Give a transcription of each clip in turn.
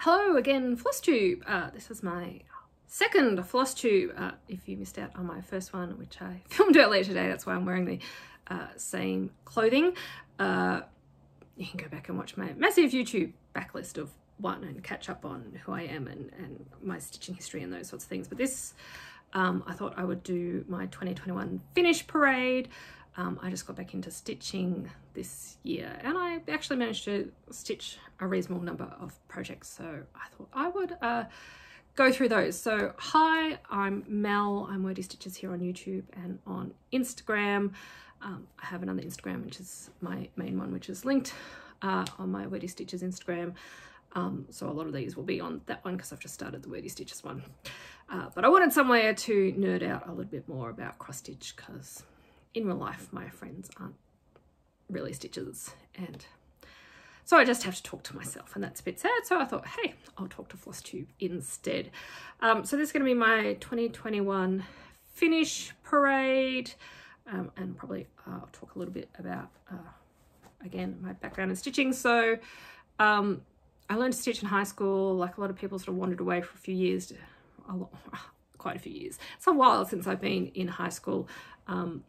Hello again, Flosstube. This is my second Flosstube. If you missed out on my first one, which I filmed earlier today, that's why I'm wearing the same clothing. You can go back and watch my massive YouTube backlist of one and catch up on who I am and my stitching history and those sorts of things. But this, I thought I would do my 2021 finish parade. I just got back into stitching this year and I actually managed to stitch a reasonable number of projects, so I thought I would go through those. So hi, I'm Mel, I'm Wordy Stitches here on YouTube and on Instagram. I have another Instagram which is my main one, which is linked on my Wordy Stitches Instagram. So a lot of these will be on that one because I've just started the Wordy Stitches one. But I wanted somewhere to nerd out a little bit more about cross stitch because in real life my friends aren't really stitchers, and so I just have to talk to myself, and that's a bit sad. So I thought, hey, I'll talk to Flosstube instead. So this is going to be my 2021 finish parade, and probably I'll talk a little bit about again my background in stitching. So I learned to stitch in high school. Like a lot of people, sort of wandered away for a few years, quite a few years. It's a while since I've been in high school. And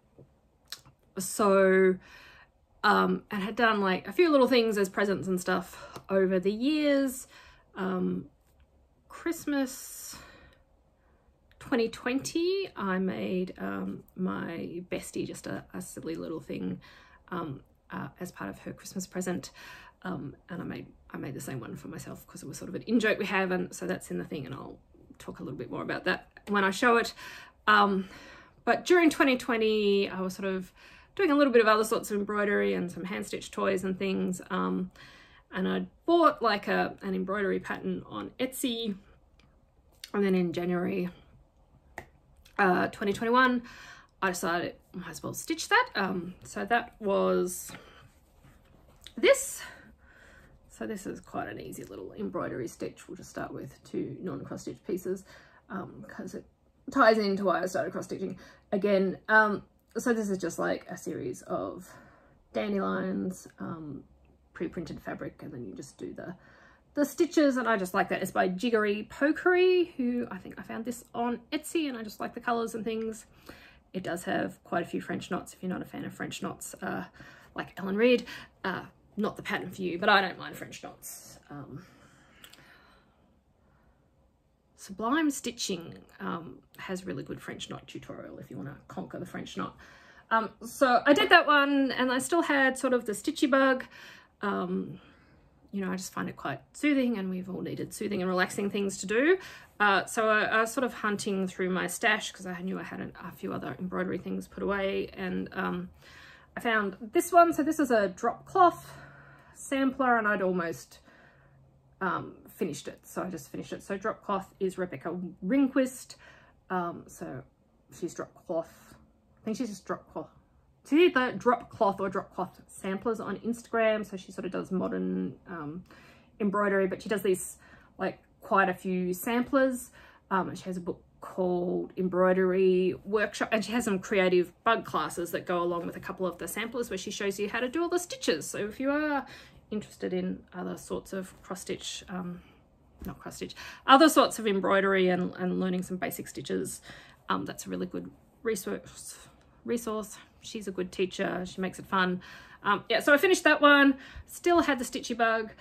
had done like a few little things as presents and stuff over the years. Christmas 2020, I made my bestie just a silly little thing as part of her Christmas present, and I made the same one for myself because it was sort of an in-joke we have, and so that's in the thing, and I'll talk a little bit more about that when I show it. But during 2020, I was sort of doing a little bit of other sorts of embroidery and some hand stitched toys and things. And I bought like an embroidery pattern on Etsy. And then in January 2021, I decided I might as well stitch that. So that was this. So this is quite an easy little embroidery stitch. We'll just start with 2 non-cross stitch pieces because it ties into why I started cross stitching again. So this is just like a series of dandelions, pre-printed fabric, and then you just do the stitches, and I just like that. It's by Jiggery Pokery, who I think I found this on Etsy, and I just like the colors and things. It does have quite a few French knots. If you're not a fan of French knots, like Ellen Reed, not the pattern for you, but I don't mind French knots. Sublime Stitching has really good French knot tutorial if you want to conquer the French knot. So I did that one, and I still had sort of the stitchy bug. You know, I just find it quite soothing, and we've all needed soothing and relaxing things to do. So I was sort of hunting through my stash because I knew I had a few other embroidery things put away, and I found this one. So this is a drop cloth sampler, and I'd almost finished it, so I just finished it. So drop cloth is Rebecca Ringquist. So she's drop cloth, I think she's just drop cloth. She's either drop cloth or drop cloth samplers on Instagram. So she sort of does modern embroidery, but she does these like quite a few samplers. And she has a book called Embroidery Workshop, and she has some creative bug classes that go along with a couple of the samplers where she shows you how to do all the stitches. So if you are interested in other sorts of cross stitch, not cross stitch, other sorts of embroidery and learning some basic stitches, that's a really good resource. She's a good teacher, she makes it fun. Yeah, so I finished that one, still had the stitchy bug.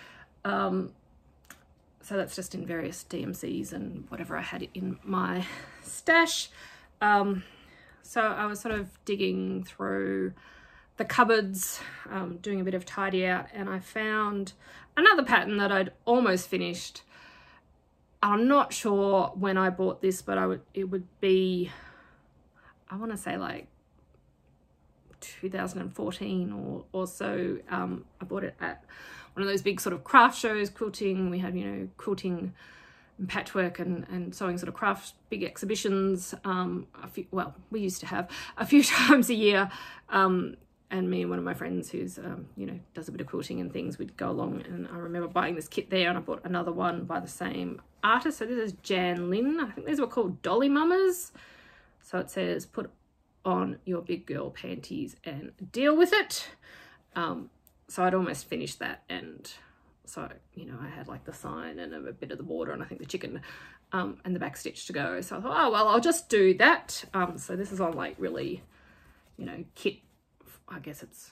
So that's just in various DMCs and whatever I had in my stash. So I was sort of digging through the cupboards, doing a bit of tidy out, and I found another pattern that I'd almost finished. I'm not sure when I bought this, but it would be, I want to say like 2014 or so. I bought it at one of those big sort of craft shows, quilting. We had, you know, quilting and patchwork and sewing sort of craft big exhibitions. Well, we used to have a few times a year. And me and one of my friends who's, you know, does a bit of quilting and things, we'd go along, and I remember buying this kit there, and I bought another one by the same artist. So this is Jan Lynn. I think these were called Dolly Mamas. So it says, put on your big girl panties and deal with it. So I'd almost finished that and So, you know, I had like the sign and a bit of the border and I think the chicken and the back stitch to go. So I thought, oh, well, I'll just do that. So this is on like really, you know, kit, I guess it's,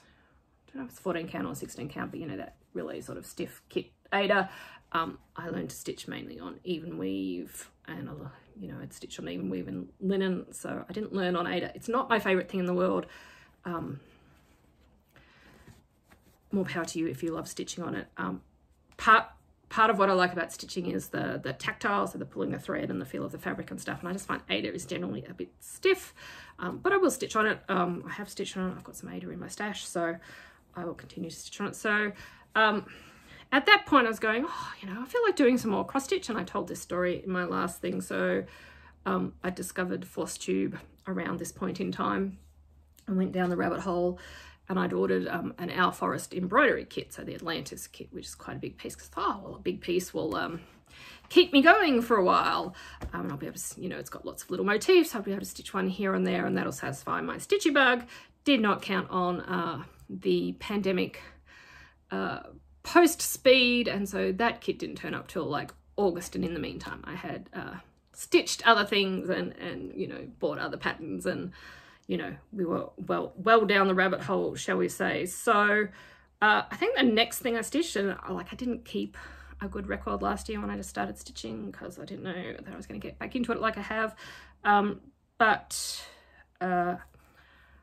I don't know if it's 14 count or 16 count, but you know, that really sort of stiff kit Ada. I learned to stitch mainly on even weave and, you know, I'd stitch on even weave and linen. So I didn't learn on Ada. It's not my favorite thing in the world. More power to you if you love stitching on it. Part of what I like about stitching is the tactile, so the pulling the thread and the feel of the fabric and stuff. And I just find Ada is generally a bit stiff, but I will stitch on it. I have stitched on it. I've got some Ada in my stash, so I will continue to stitch on it. So at that point I was going, oh, you know, I feel like doing some more cross stitch. And I told this story in my last thing. So I discovered Flosstube around this point in time and went down the rabbit hole. And I'd ordered an Our Forest embroidery kit, so the Atlantis kit, which is quite a big piece, because oh, well, a big piece will keep me going for a while. And I'll be able to, you know, it's got lots of little motifs. I'll be able to stitch one here and there, and that'll satisfy my stitchy bug. Did not count on the pandemic post speed, and so that kit didn't turn up till like August. And in the meantime, I had stitched other things and you know, bought other patterns, and you know, we were well down the rabbit hole, shall we say. So I think the next thing I stitched, and I didn't keep a good record last year when I just started stitching because I didn't know that I was going to get back into it like I have.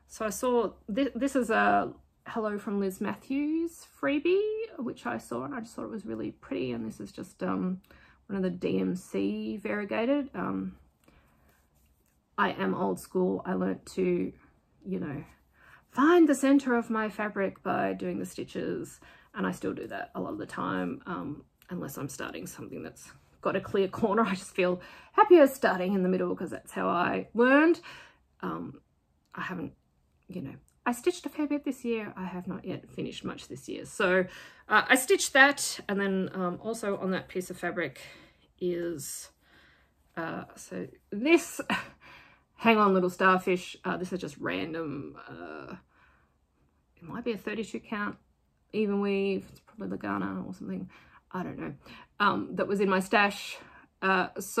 So I saw, this is a Hello from Liz Matthews freebie, which I saw and I just thought it was really pretty. And this is just one of the DMC variegated. I am old school. I learnt to, you know, find the center of my fabric by doing the stitches. And I still do that a lot of the time, unless I'm starting something that's got a clear corner. I just feel happier starting in the middle because that's how I learned. I haven't, you know, I stitched a fair bit this year. I have not yet finished much this year. So I stitched that. And then also on that piece of fabric is, so this... Hang on, little starfish. This is just random. It might be a 32 count even weave. It's probably Lagana or something. I don't know. That was in my stash. This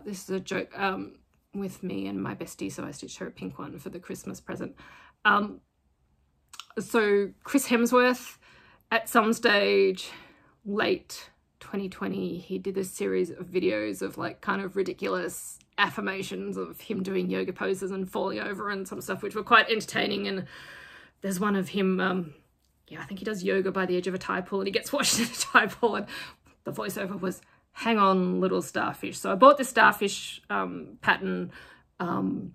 is a joke with me and my bestie. So I stitched her a pink one for the Christmas present. So Chris Hemsworth, at some stage, late 2020, he did this series of videos of like kind of ridiculous affirmations of him doing yoga poses and falling over and some stuff, which were quite entertaining. And there's one of him, yeah, I think he does yoga by the edge of a tide pool and he gets washed in a tide pool, and the voiceover was, hang on, little starfish. So I bought this starfish pattern on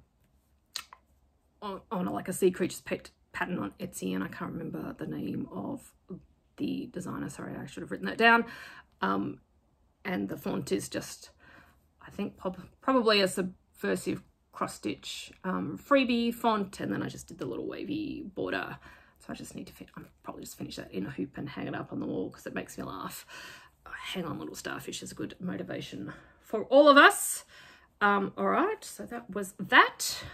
like a sea creatures pattern on Etsy, and I can't remember the name of the designer. Sorry, I should have written that down. And the font is just, I think probably a subversive cross stitch freebie font, and then I just did the little wavy border. So I just need to I'll probably just finish that in a hoop and hang it up on the wall because it makes me laugh. Hang on, little starfish is a good motivation for all of us. All right, so that was that.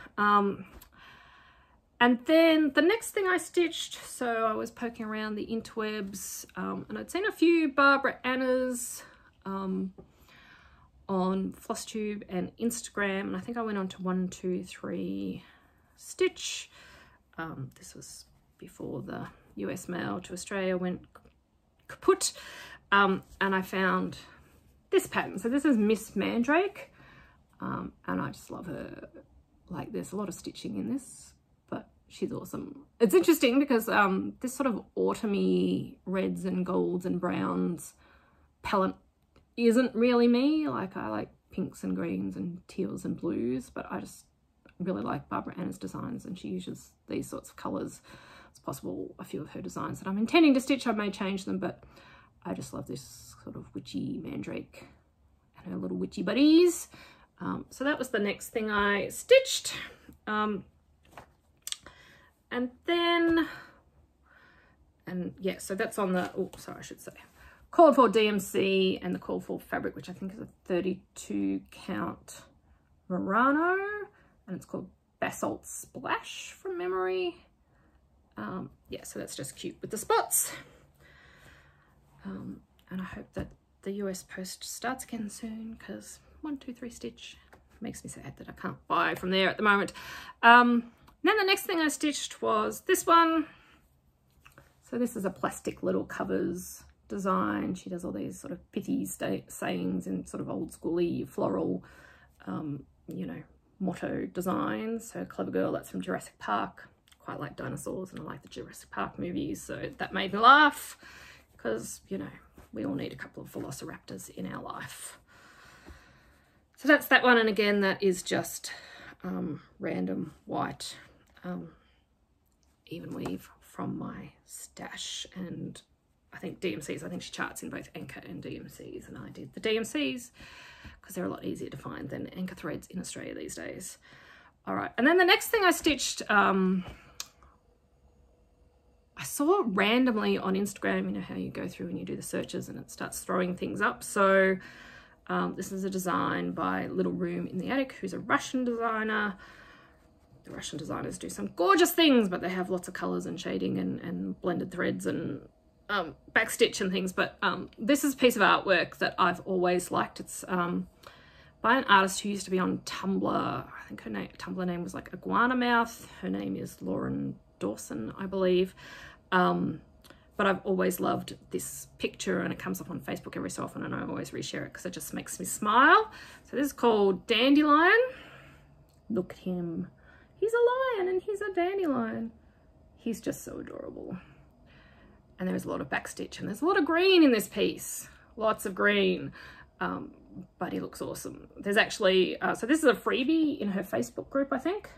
And then the next thing I stitched, so I was poking around the interwebs, and I'd seen a few Barbara Annas on Flosstube and Instagram, and I think I went on to 123 Stitch. This was before the US mail to Australia went kaput, and I found this pattern. So this is Miss Mandrake, and I just love her. Like, there's a lot of stitching in this, but she's awesome. It's interesting because this sort of autumny reds and golds and browns palette isn't really me. Like, I like pinks and greens and teals and blues, but I just really like Barbara Anna's designs, and she uses these sorts of colours. It's possible a few of her designs that I'm intending to stitch, I may change them, but I just love this sort of witchy Mandrake and her little witchy buddies. So that was the next thing I stitched. And then, yeah, so that's on the, oh, sorry, I should say, called for DMC and the call for fabric, which I think is a 32 count Murano, and it's called Basalt Splash from memory. Yeah, so that's just cute with the spots. And I hope that the US post starts again soon, because 1, 2, 3 stitch makes me sad that I can't buy from there at the moment. Then the next thing I stitched was this one. So this is a plastic little covers design. She does all these sort of pithy sayings in sort of old schooly floral, you know, motto designs. So clever girl, that's from Jurassic Park. Quite like dinosaurs and I like the Jurassic Park movies, so that made me laugh, because, you know, we all need a couple of velociraptors in our life. So that's that one, and again that is just random white even weave from my stash, and I think DMCs, I think she charts in both Anchor and DMCs, and I did the DMCs because they're a lot easier to find than Anchor threads in Australia these days. All right, and then the next thing I stitched, I saw randomly on Instagram, you know how you go through and you do the searches and it starts throwing things up. So this is a design by Little Room in the Attic, who's a Russian designer. The Russian designers do some gorgeous things, but they have lots of colours and shading and blended threads and backstitch and things. But this is a piece of artwork that I've always liked. It's by an artist who used to be on Tumblr. I think her Tumblr name was like Iguana Mouth. Her name is Lauren Dawson, I believe. But I've always loved this picture, and it comes up on Facebook every so often, and I always reshare it because it just makes me smile. So this is called Dandelion. Look at him. He's a lion and he's a dandelion. He's just so adorable. And there's a lot of backstitch, and there's a lot of green in this piece. Lots of green. But he looks awesome. There's actually, so this is a freebie in her Facebook group, I think,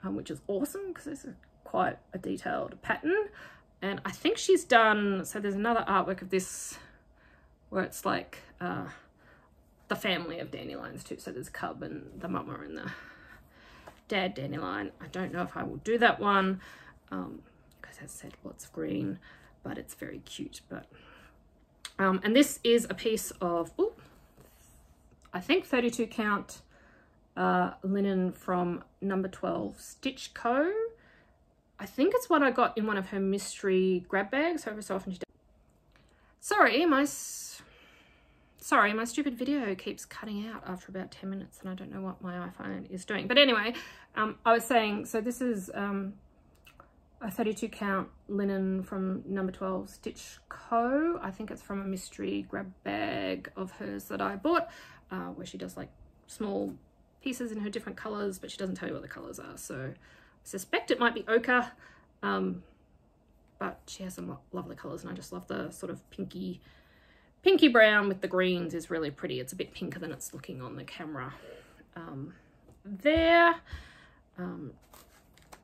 which is awesome because this is quite a detailed pattern. And I think she's done, so there's another artwork of this where it's like the family of dandelions too. So there's Cub and the mama and the dad dandelion. I don't know if I will do that one because as I said, lots of green, but it's very cute. But and this is a piece of, ooh, I think 32 count linen from number 12 Stitch Co. I think it's what I got in one of her mystery grab bags. Every so often she does. Sorry, my stupid video keeps cutting out after about 10 minutes and I don't know what my iPhone is doing. But anyway, I was saying, so this is a 32 count linen from number 12 Stitch Co. I think it's from a mystery grab bag of hers that I bought, where she does like small pieces in her different colors, but she doesn't tell you what the colors are. So I suspect it might be ochre, but she has some lovely colors, and I just love the sort of pinky brown with the greens is really pretty. It's a bit pinker than it's looking on the camera there.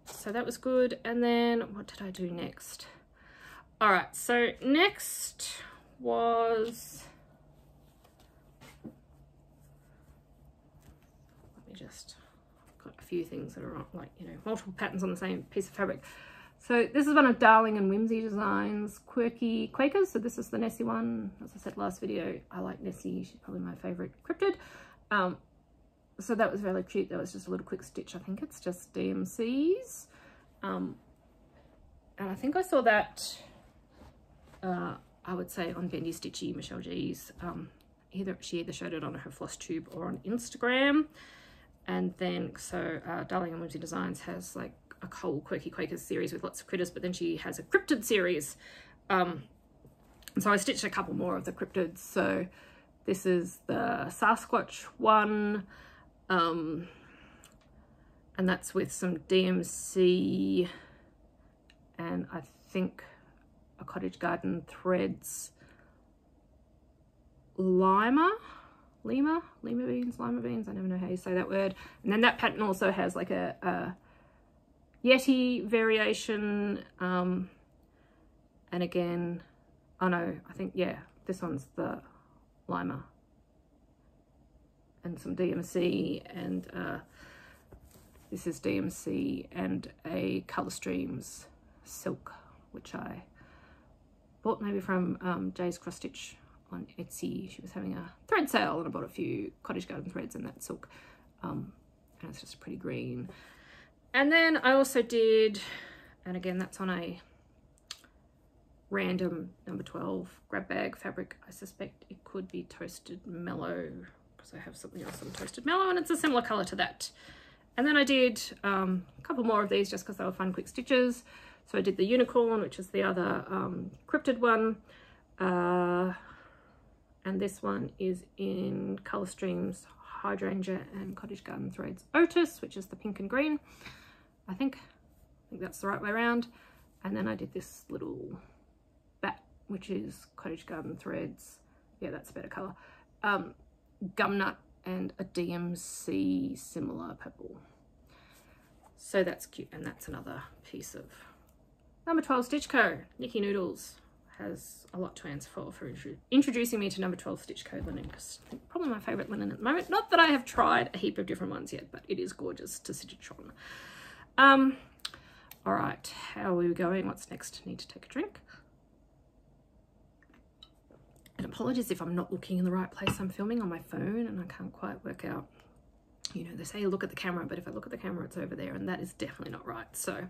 So that was good. And then what did I do next? All right, so next was, let me just, I've got a few things that are on, like, you know, multiple patterns on the same piece of fabric. So this is one of Darling and Whimsy Designs, Quirky Quakers. So this is the Nessie one. As I said last video, I like Nessie. She's probably my favorite cryptid. So that was really cute. That was just a little quick stitch. I think it's just DMCs. And I think I saw that, I would say on Bendy Stitchy, Michelle G's. She either showed it on her Flosstube or on Instagram. And then, so Darling and Whimsy Designs has like a whole Quirky Quakers series with lots of critters, but then she has a cryptid series. And so I stitched a couple more of the cryptids. So this is the Sasquatch one, and that's with some DMC and I think a Cottage Garden Threads lima beans, I never know how you say that word. And then that pattern also has like a Yeti variation, and again, oh no, I think, yeah, this one's the lima and some DMC, and this is DMC and a Colour Streams silk, which I bought maybe from Jay's Cross Stitch on Etsy. She was having a thread sale and I bought a few Cottage Garden threads and that silk, and it's just a pretty green. And then I also did, and again that's on a random number 12 grab bag fabric. I suspect it could be Toasted Mellow because I have something else on Toasted Mellow and it's a similar color to that. And then I did a couple more of these just because they were fun quick stitches. So I did the Unicorn, which is the other cryptid one. And this one is in Colour Streams Hydrangea and Cottage Garden Threads Otis, which is the pink and green. I think that's the right way around. And then I did this little bat, which is Cottage Garden Threads. Yeah, that's a better colour. Gumnut and a DMC similar purple. So that's cute. And that's another piece of number 12 Stitch Co. Nikki Noodles has a lot to answer for introducing me to number 12 Stitch Co linen, because probably my favourite linen at the moment. Not that I have tried a heap of different ones yet, but it is gorgeous to stitch on. All right, how are we going? What's next? Need to take a drink. And apologies if I'm not looking in the right place. I'm filming on my phone and I can't quite work out, you know, they say look at the camera, but if I look at the camera, it's over there, and that is definitely not right. So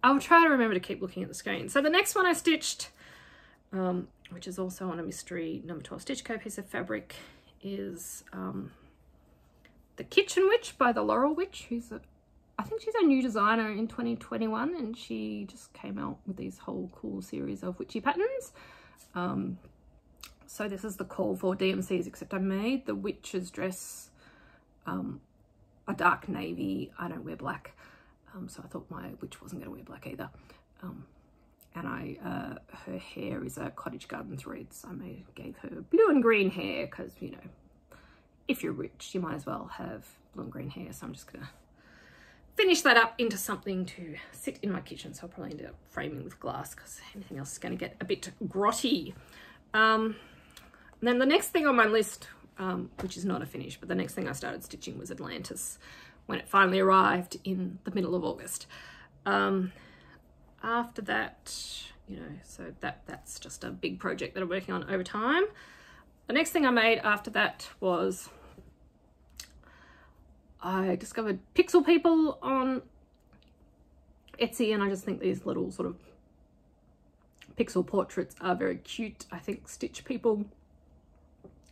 I'll try to remember to keep looking at the screen. So the next one I stitched, which is also on a mystery number 12 Stitch Co piece of fabric, is The Kitchen Witch by the Laurel Witch, who's I think she's a new designer in 2021, and she just came out with these whole cool series of witchy patterns. So this is the call for DMCs, except I made the witch's dress a dark navy. I don't wear black, so I thought my witch wasn't going to wear black either. And her hair is a Cottage Garden Threads. I gave her blue and green hair because, you know, if you're rich, you might as well have blue and green hair. So I'm just going to finish that up into something to sit in my kitchen. So I'll probably end up framing with glass because anything else is going to get a bit grotty. And then the next thing on my list, which is not a finish, but the next thing I started stitching was Atlantis when it finally arrived in the middle of August. After that, you know, so that's just a big project that I'm working on over time. The next thing I made after that was I discovered Pixel People on Etsy, and I just think these little sort of pixel portraits are very cute. I think Stitch People,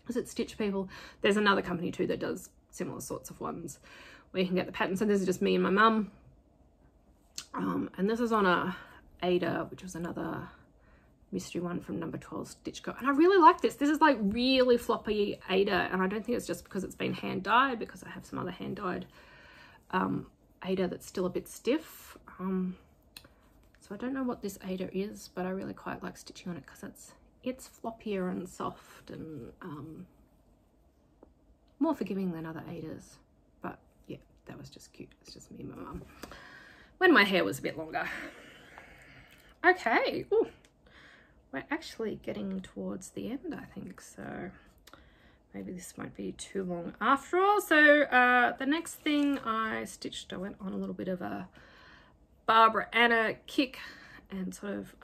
is it Stitch People? There's another company too that does similar sorts of ones where you can get the patterns. So this is just me and my mum. And this is on a Ada, which was another mystery one from number 12 Stitch Co. And I really like this. This is like really floppy Ada, and I don't think it's just because it's been hand dyed, because I have some other hand dyed Ada that's still a bit stiff. So I don't know what this Ada is, but I really quite like stitching on it because it's floppier and soft and more forgiving than other Adas. But yeah, that was just cute. It's just me and my mum when my hair was a bit longer. Okay, ooh, we're actually getting towards the end, I think, so maybe this won't be too long after all. So the next thing I stitched, I went on a little bit of a Barbara Anna kick, and sort of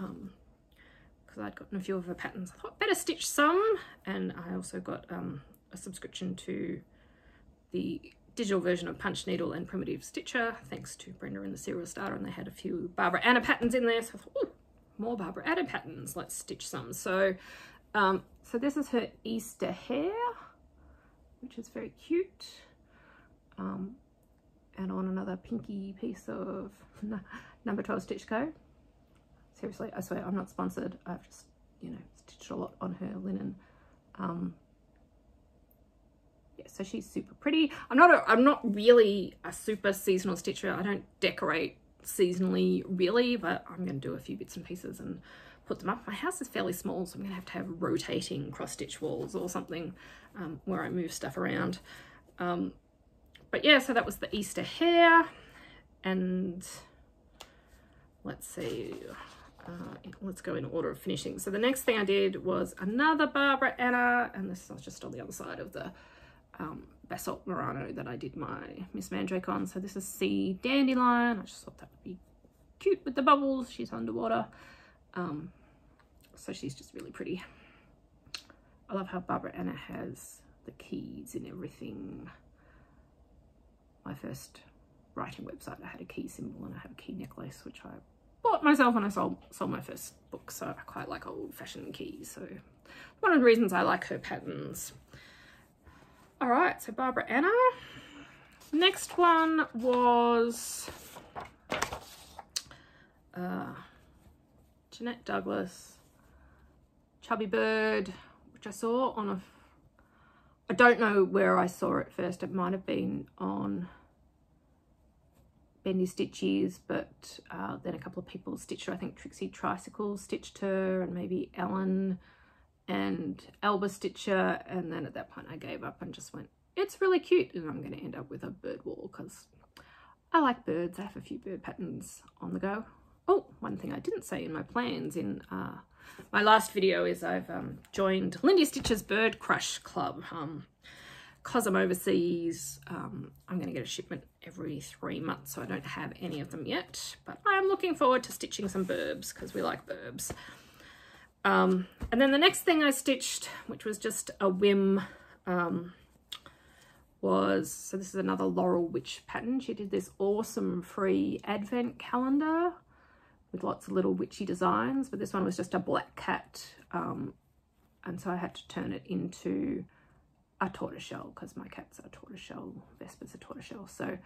because I'd gotten a few of her patterns, I thought better stitch some. And I also got a subscription to the digital version of Punch Needle and Primitive Stitcher, thanks to Brenda and the Serial Starter, and they had a few Barbara Anna patterns in there, so I thought, ooh, more Barbara Anna patterns, let's stitch some. So so this is her Easter hair, which is very cute, and on another pinky piece of number 12 Stitch Co. Seriously, I swear I'm not sponsored. I've just, you know, stitched a lot on her linen. Yeah, so she's super pretty. I'm not really a super seasonal stitcher. I don't decorate seasonally really, but I'm going to do a few bits and pieces and put them up. My house is fairly small, so I'm going to have rotating cross stitch walls or something where I move stuff around. But yeah, so that was the Easter hair. And let's see, let's go in order of finishing. So the next thing I did was another Barbara Anna, and this is just on the other side of the Basalt Murano that I did my Miss Mandrake on. So this is Sea Dandelion. I just thought that would be cute with the bubbles. She's underwater. So she's just really pretty. I love how Barbara Anna has the keys and everything. My first writing website, I had a key symbol and I have a key necklace, which I bought myself when I sold my first book, so I quite like old-fashioned keys, so one of the reasons I like her patterns. All right, so Barbara Anna. Next one was Jeanette Douglas, Chubby Bird, which I saw on I don't know where I saw it first. It might have been on Bendy Stitchies, but then a couple of people stitched her. I think Trixie Tricycle stitched her, and maybe Ellen and Elba Stitcher, and then at that point I gave up and just went, it's really cute, and I'm going to end up with a bird wall because I like birds. I have a few bird patterns on the go. Oh, one thing I didn't say in my plans in my last video is I've joined Lindy Stitch's Bird Crush Club. Because I'm overseas, I'm going to get a shipment every 3 months, so I don't have any of them yet, but I am looking forward to stitching some burbs because we like burbs. And then the next thing I stitched, which was just a whim, so this is another Laurel Witch pattern. She did this awesome free advent calendar with lots of little witchy designs, but this one was just a black cat, and so I had to turn it into a tortoiseshell because my cat's a tortoiseshell, Vesper's a tortoiseshell. So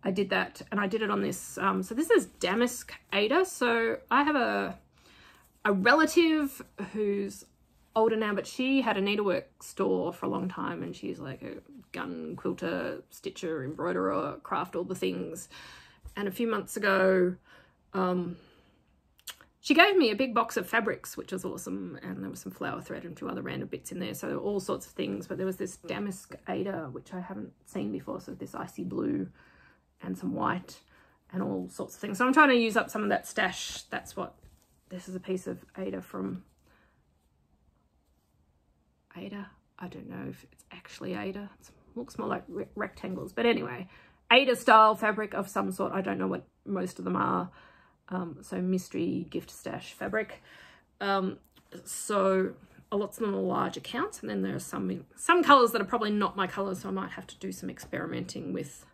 I did that, and I did it on this, so this is Damask Ada. So I have a relative who's older now, but she had a needlework store for a long time, and she's like a gun quilter, stitcher, embroiderer, craft all the things. And a few months ago, she gave me a big box of fabrics, which was awesome, and there was some flower thread and a few other random bits in there, so all sorts of things. But there was this Damask Ada, which I haven't seen before, so this icy blue and some white and all sorts of things. So I'm trying to use up some of that stash. That's what this is, a piece of Ada from Ada. I don't know if it's actually Ada. It looks more like rectangles, but anyway, Ada style fabric of some sort. I don't know what most of them are. So mystery gift stash fabric. So lots of them are large accounts, and then there are some colors that are probably not my colors, so I might have to do some experimenting with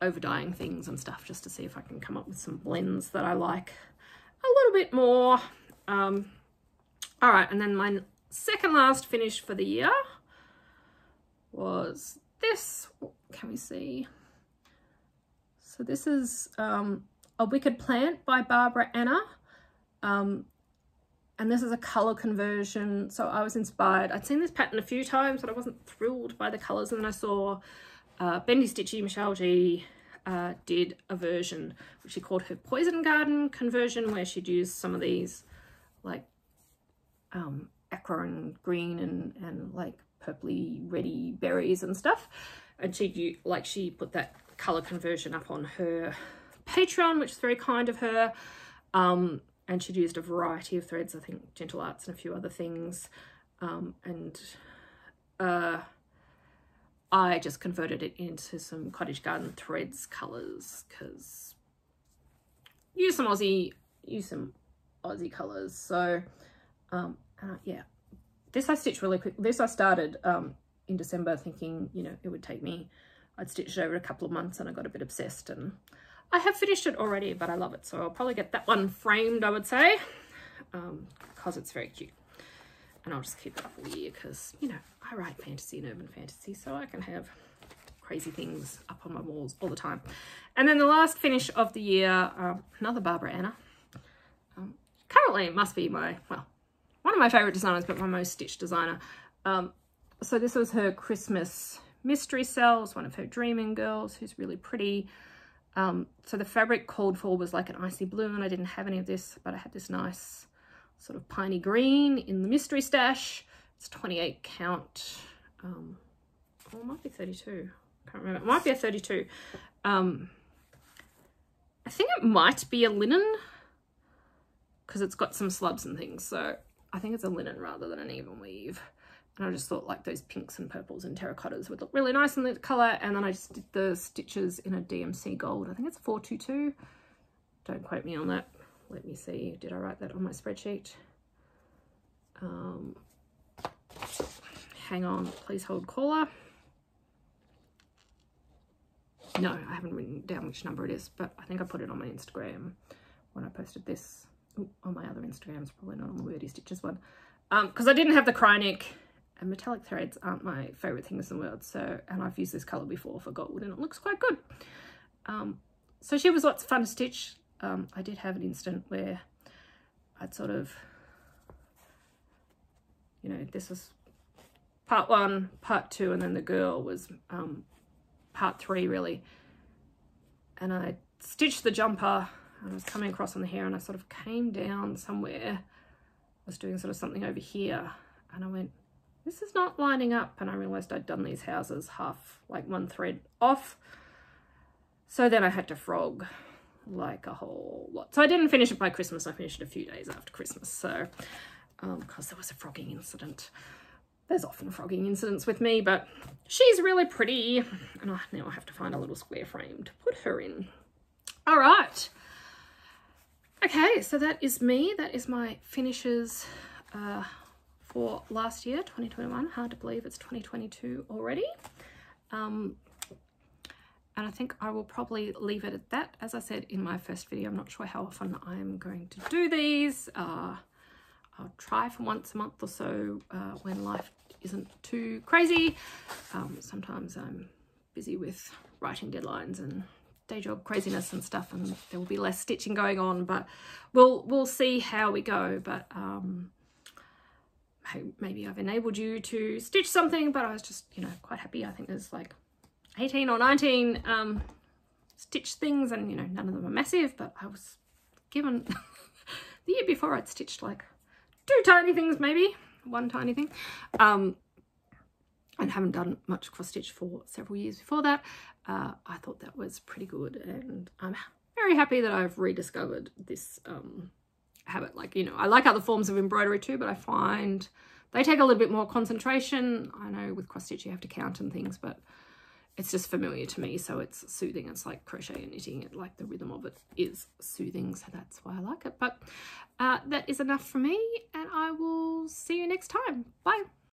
over dyeing things and stuff just to see if I can come up with some blends that I like a little bit more. All right, and then my second last finish for the year was this. Can we see? So this is A Wicked Plant by Barbara Anna, and this is a color conversion. So I was inspired. I'd seen this pattern a few times, but I wasn't thrilled by the colors, and then I saw Bendy Stitchy Michelle G did a version which she called her Poison Garden conversion, where she'd used some of these like aqua and green and like purpley reddy berries and stuff, and she put that color conversion up on her Patreon, which is very kind of her, and she'd used a variety of threads, I think Gentle Arts and a few other things, and I just converted it into some Cottage Garden Threads colors because use some Aussie colors. So yeah, this I stitched really quick. This I started in December thinking, you know, it would take me, I'd stitched it over a couple of months, and I got a bit obsessed, and I have finished it already, but I love it. So I'll probably get that one framed, I would say, because it's very cute. And I'll just keep it up all year because, you know, I write fantasy and urban fantasy, so I can have crazy things up on my walls all the time. And then the last finish of the year, another Barbara Anna. Currently it must be one of my favorite designers, but my most stitched designer. So this was her Christmas mystery cells, one of her Dreaming Girls, who's really pretty. So the fabric called for was like an icy blue, and I didn't have any of this, but I had this nice sort of piney green in the mystery stash. It's 28 count, oh, it might be 32, can't remember, it might be a 32. I think it might be a linen because it's got some slubs and things, so I think it's a linen rather than an even weave. And I just thought like those pinks and purples and terracottas would look really nice in the colour, and then I just did the stitches in a DMC gold. I think it's 422. Don't quote me on that. Let me see. Did I write that on my spreadsheet? Hang on. Please hold caller. No, I haven't written down which number it is, but I think I put it on my Instagram when I posted this. Ooh, on my other Instagrams, probably not on the Wordy Stitches one, because I didn't have the Krynic, and metallic threads aren't my favourite things in the world, so, and I've used this colour before for gold and it looks quite good. So she was lots of fun to stitch. I did have an instant where I'd sort of, you know, this was part 1, part 2, and then the girl was part 3 really, and I stitched the jumper and I was coming across on the hair and I sort of came down somewhere. I was doing sort of something over here and I went, this is not lining up, and I realised I'd done these houses half, like one thread off. So then I had to frog like a whole lot. So I didn't finish it by Christmas, I finished it a few days after Christmas. So, because there was a frogging incident. There's often frogging incidents with me, but she's really pretty. And now I have to find a little square frame to put her in. All right. Okay, so that is me. That is my finishes for last year, 2021. Hard to believe it's 2022 already. And I think I will probably leave it at that. As I said in my first video, I'm not sure how often I'm going to do these. I'll try for once a month or so when life isn't too crazy. Sometimes I'm busy with writing deadlines and day job craziness and stuff, and there will be less stitching going on, but we'll see how we go. But maybe I've enabled you to stitch something, but I was just, you know, quite happy. I think there's like 18 or 19 stitch things, and you know, none of them are massive, but I was given the year before I'd stitched like 2 tiny things, maybe 1 tiny thing, and haven't done much cross stitch for several years before that. I thought that was pretty good, and I'm very happy that I've rediscovered this habit. Like, you know, I like other forms of embroidery too, but I find they take a little bit more concentration. I know with cross stitch you have to count and things, but it's just familiar to me, so it's soothing. It's like crochet and knitting. It, like, the rhythm of it is soothing, so that's why I like it. But that is enough for me, and I will see you next time. Bye.